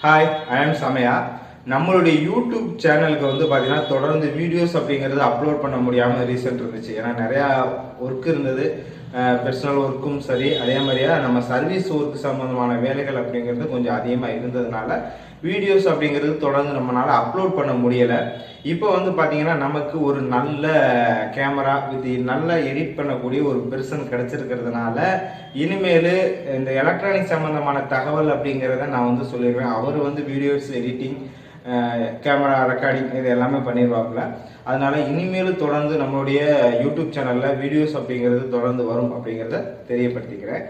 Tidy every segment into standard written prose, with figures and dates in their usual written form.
Hi, ஐ ஆம் சமயா. நம்மளுடைய YouTube சேனலுக்கு வந்து பார்த்தீங்கன்னா தொடர்ந்து வீடியோஸ் அப்படிங்கிறது அப்லோட் பண்ண முடியாமல் ரீசெண்ட் இருந்துச்சு. ஏன்னா நிறையா ஒர்க் இருந்தது, பர்சனல் ஒர்க்கும் சரி, அதே மாதிரியா நம்ம சர்வீஸ் ஒர்க் சம்மந்தமான வேலைகள் அப்படிங்கிறது கொஞ்சம் அதிகமாக இருந்ததுனால வீடியோஸ் அப்படிங்கிறது தொடர்ந்து நம்மளால் அப்லோட் பண்ண முடியலை. இப்போ வந்து பார்த்தீங்கன்னா நமக்கு ஒரு நல்ல கேமரா வித் நல்லா எடிட் பண்ணக்கூடிய ஒரு பெர்சன் கிடைச்சிருக்கிறதுனால இனிமேல் இந்த எலக்ட்ரானிக் சம்மந்தமான தகவல் அப்படிங்கிறத நான் வந்து சொல்லிடுவேன். அவர் வந்து வீடியோஸ் எடிட்டிங், கேமரா ரெக்கார்டிங் இது எல்லாமே பண்ணிடுவாப்புல. அதனால இனிமேல் தொடர்ந்து நம்மளுடைய யூடியூப் சேனலில் வீடியோஸ் அப்படிங்கிறது தொடர்ந்து வரும் அப்படிங்கிறத தெரியப்படுத்திக்கிறேன்.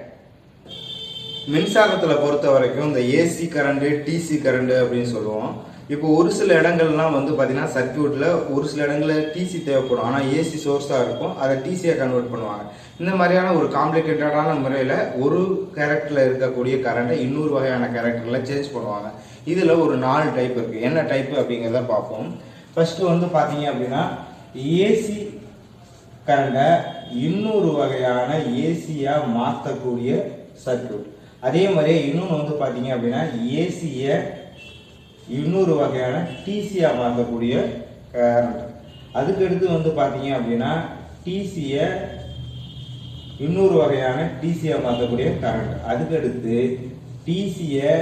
மின்சாரத்தில் பொறுத்த வரைக்கும் இந்த ஏசி கரண்ட்டு, டிசி கரண்ட்டு அப்படின்னு சொல்லுவோம். இப்போ ஒரு சில இடங்கள்லாம் வந்து பார்த்தீங்கன்னா சர்க்யூட்டில் ஒரு சில இடங்களில் டிசி தேவைப்படும், ஆனால் ஏசி சோர்ஸாக இருக்கும், அதை டிசியாக கன்வெர்ட் பண்ணுவாங்க. இந்த மாதிரியான ஒரு காம்ப்ளிகேட்டடான முறையில் ஒரு கேரக்டரில் இருக்கக்கூடிய கரண்ட்டை இன்னொரு வகையான கேரக்டரில் சேஞ்ச் பண்ணுவாங்க. இதில் ஒரு 4 டைப் இருக்குது. என்ன டைப்பு அப்படிங்கிறத பார்ப்போம். ஃபஸ்ட்டு வந்து பார்த்தீங்க அப்படின்னா ஏசி கரண்ட்டை இன்னொரு வகையான ஏசியாக மாற்றக்கூடிய சர்க்யூட். அதே மாதிரியே இன்னொன்று வந்து பார்த்தீங்க அப்படின்னா ஏசியை இன்னொரு வகையான டிசியாக மாற்றக்கூடிய கரண்ட். அதுக்கடுத்து வந்து பார்த்தீங்க அப்படின்னா டிசியை இன்னொரு வகையான டிசியாக மாற்றக்கூடிய கரண்ட். அதுக்கடுத்து டிசியை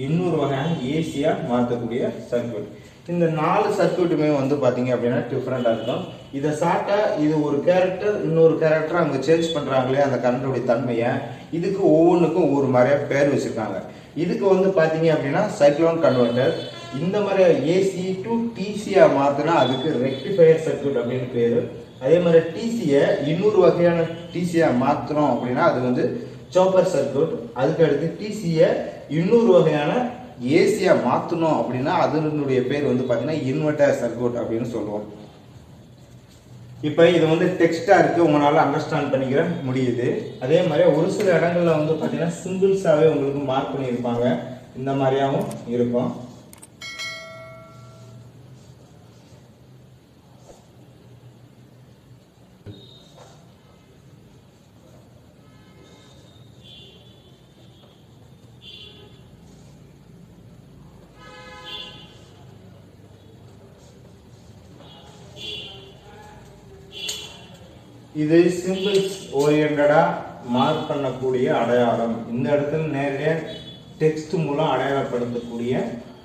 இன்னொரு வகையான ஏசியாக மாற்றக்கூடிய சர்க்யூட். இந்த 4 சர்க்யூட்டுமே வந்து பார்த்தீங்க அப்படின்னா டிஃப்ரெண்டாக இருக்கும். இதை சாட்டா இது ஒரு கேரக்டர் இன்னொரு கேரக்டர் அவங்க சேஞ்ச் பண்ணுறாங்களே அந்த கரண்ட்டுடைய தன்மையை, இதுக்கு ஒவ்வொன்றுக்கும் ஒவ்வொரு மாதிரியாக பேர் வச்சுருக்காங்க. இதுக்கு வந்து பார்த்தீங்க அப்படின்னா சைக்ளோன் கன்வெர்ட்டர். இந்த மாதிரி ஏசி டு டிசியாக மாற்றினா அதுக்கு ரெக்டிஃபயர் சர்க்யூட் அப்படின்னு பேர். அதே மாதிரி டிசியை இன்னொரு வகையான டிசியாக மாற்றுறோம் அப்படின்னா அது வந்து சாப்பர் சர்க்யூட். அதுக்கு அடுத்து டிசியை இன்னொரு வகையான ஏசியாக மாற்றணும் அப்படின்னா அதனுடைய பேர் வந்து பார்த்தீங்கன்னா இன்வெர்டர் சர்க்யூட் அப்படின்னு சொல்லுவோம். இப்போ இது வந்து டெக்ஸ்டாக இருக்குது, உங்களால் அண்டர்ஸ்டாண்ட் பண்ணிக்கிற முடியுது. அதே மாதிரி ஒரு சில இடங்களில் வந்து பார்த்தீங்கன்னா சிம்பிள்ஸாகவே உங்களுக்கு மார்க் பண்ணியிருப்பாங்க, இந்த மாதிரியாகவும் இருக்கும். இது சிம்பிள்ஸ் ஓரியன்டா மார்க் பண்ணக்கூடிய அடையாளம். இந்த இடத்துல நேரடியாக டெக்ஸ்ட் மூலம் அடையாளப்படுத்தக்கூடிய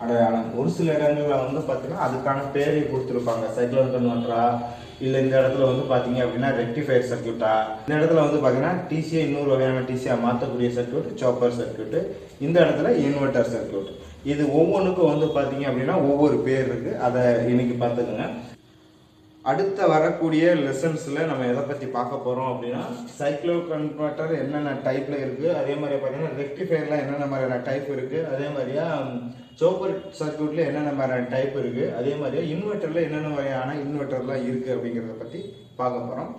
அடையாளம். ஒரு சில இடங்களில் வந்து பார்த்தீங்கன்னா அதுக்கான பேரை கொடுத்துருப்பாங்க, சைக்ளோன் கன்வெர்ட்டரா, இல்லை இந்த இடத்துல வந்து பார்த்தீங்க அப்படின்னா ரெக்டிஃபயர் சர்க்யூட்டா. இந்த இடத்துல வந்து பார்த்தீங்கன்னா டிசியை இன்னொரு வகையான டிசியாக மாற்றக்கூடிய சர்க்யூட் சாப்பர் சர்க்யூட்டு. இந்த இடத்துல இன்வெர்டர் சர்க்யூட். இது ஒவ்வொன்றுக்கும் வந்து பார்த்தீங்க அப்படின்னா ஒவ்வொரு பேர் இருக்குது. அதை இன்னைக்கு பார்த்துக்கோங்க. அடுத்த வரக்கூடிய லெசன்ஸில் நம்ம எதை பற்றி பார்க்க போகிறோம் அப்படின்னா சைக்ளோ கன்வெர்ட்டர் என்னென்ன டைப்பில் இருக்குது, அதே மாதிரி பார்த்தீங்கன்னா ரெக்டிஃபயரில் என்னென்ன மாதிரியான டைப் இருக்குது, அதே மாதிரியா சோப்பர் சர்க்யூட்டில் என்னென்ன மாதிரியான டைப் இருக்குது, அதே மாதிரியா இன்வெர்ட்டரில் என்னென்ன வகையான இன்வெர்ட்டர்லாம் இருக்குது அப்படிங்கிறத பற்றி பார்க்க போகிறோம்.